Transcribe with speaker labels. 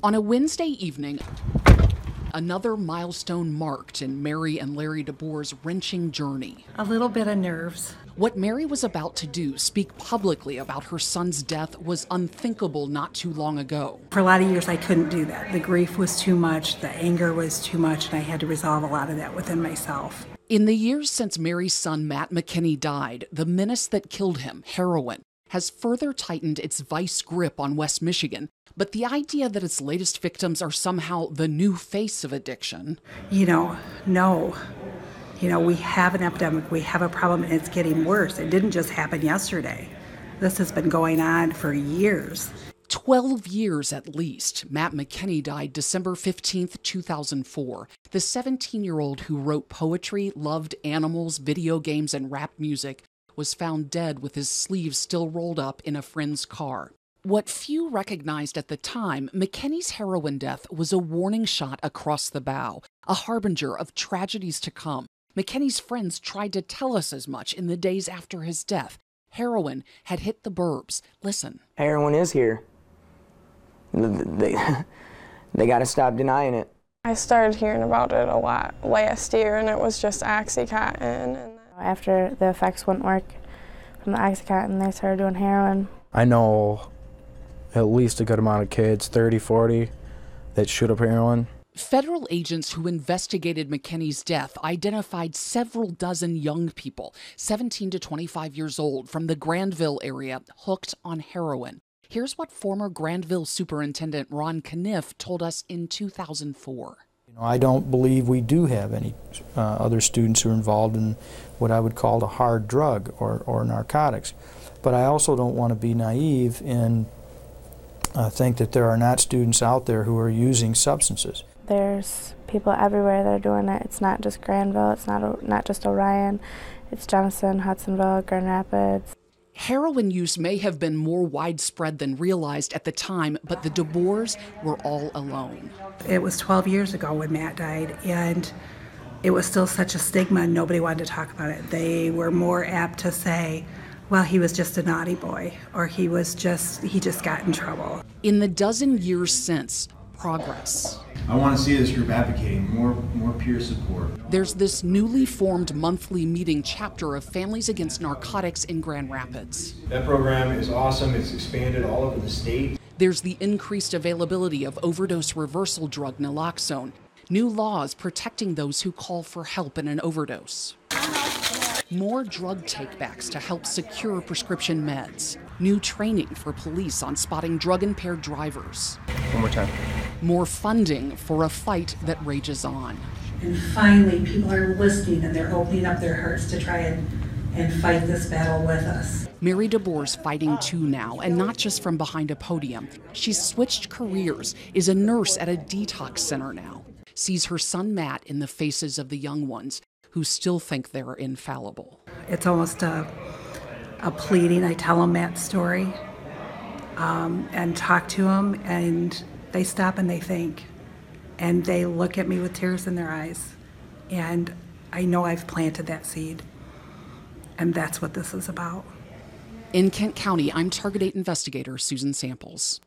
Speaker 1: On a Wednesday evening, another milestone marked in Mary and Larry DeBoer's wrenching journey.
Speaker 2: A little bit of nerves.
Speaker 1: What Mary was about to do, speak publicly about her son's death, was unthinkable not too long ago.
Speaker 2: For a lot of years, I couldn't do that. The grief was too much, the anger was too much, and I had to resolve a lot of that within myself.
Speaker 1: In the years since Mary's son Matt McKinney died, the menace that killed him, heroin, has further tightened its vice grip on West Michigan. But the idea that its latest victims are somehow the new face of addiction.
Speaker 2: No. We have an epidemic, we have a problem, and it's getting worse. It didn't just happen yesterday. This has been going on for years.
Speaker 1: 12 years at least. Matt McKinney died December 15th, 2004. The 17-year-old who wrote poetry, loved animals, video games, and rap music was found dead with his sleeves still rolled up in a friend's car. What few recognized at the time, McKinney's heroin death was a warning shot across the bow, a harbinger of tragedies to come. McKinney's friends tried to tell us as much in the days after his death. Heroin had hit the burbs. Listen.
Speaker 3: Heroin is here. They got to stop denying it.
Speaker 4: I started hearing about it a lot last year, and it was just Oxycontin. And
Speaker 5: after the effects wouldn't work from the Oxycontin, they started doing heroin.
Speaker 6: I know at least a good amount of kids, 30, 40, that shoot up heroin.
Speaker 1: Federal agents who investigated McKinney's death identified several dozen young people, 17 to 25 years old, from the Grandville area, hooked on heroin. Here's what former Grandville Superintendent Ron Caniff told us in 2004.
Speaker 7: I don't believe we do have any other students who are involved in what I would call a hard drug or narcotics. But I also don't want to be naive and think that there are not students out there who are using substances.
Speaker 5: There's people everywhere that are doing it. It's not just Granville, it's not just Orion, it's Jonathan, Hudsonville, Grand Rapids.
Speaker 1: Heroin use may have been more widespread than realized at the time, but the DeBoers were all alone.
Speaker 2: It was 12 years ago when Matt died, and it was still such a stigma and nobody wanted to talk about it. They were more apt to say, well, he was just a naughty boy, or he just got in trouble.
Speaker 1: In the dozen years since, progress.
Speaker 8: I want to see this group advocating more peer support.
Speaker 1: There's this newly formed monthly meeting chapter of Families Against Narcotics in Grand Rapids.
Speaker 8: That program is awesome. It's expanded all over the state.
Speaker 1: There's the increased availability of overdose reversal drug naloxone, new laws protecting those who call for help in an overdose. More drug takebacks to help secure prescription meds. New training for police on spotting drug-impaired drivers.
Speaker 6: One more time.
Speaker 1: More funding for a fight that rages on.
Speaker 2: And finally, people are listening and they're opening up their hearts to try and fight this battle with us.
Speaker 1: Mary DeBoer's fighting too now, and not just from behind a podium. She's switched careers, is a nurse at a detox center now, sees her son Matt in the faces of the young ones who still think they're infallible.
Speaker 2: It's almost a pleading. I tell them Matt's story and talk to him, and they stop and they think, and they look at me with tears in their eyes, and I know I've planted that seed, and that's what this is about.
Speaker 1: In Kent County, I'm Target 8 investigator Susan Samples.